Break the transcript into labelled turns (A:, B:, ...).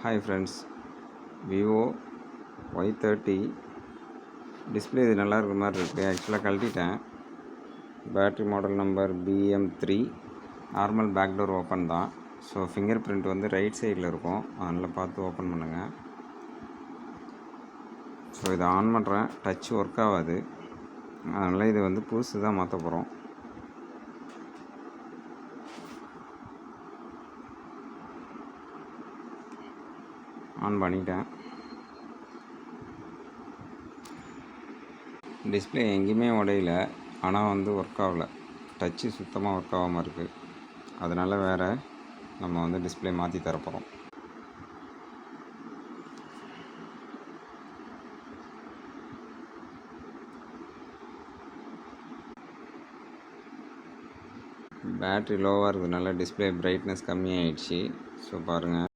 A: Hi friends, Vivo Y30 display இது நல்லா இருக்கிற மாதிரி இருக்குது. ஆக்சுவலாக கழட்டிட்டேன். Battery model number BM3, normal back door open தான். ஸோ ஃபிங்கர் பிரிண்ட் வந்து ரைட் சைடில் இருக்கும், அதனால் பார்த்து ஓப்பன் பண்ணுங்கள். ஸோ இதை ஆன் பண்ணுறேன், டச் ஒர்க் ஆகாது. அதனால் இது வந்து புதுசு தான் மாற்ற போகிறோம். ஆன் பண்ணிட்டேன். டிஸ்பிளே எங்கேயுமே உடையல, ஆனால் வந்து ஒர்க் ஆகலை. டச்சு சுத்தமாக ஒர்க் ஆகாமல் இருக்குது. அதனால் வேறு நம்ம வந்து டிஸ்பிளே மாற்றி தரப்போகிறோம். பேட்ரி லோவாக இருக்கிறதுனால டிஸ்பிளே பிரைட்னஸ் கம்மியாகிடுச்சு. ஸோ பாருங்கள்.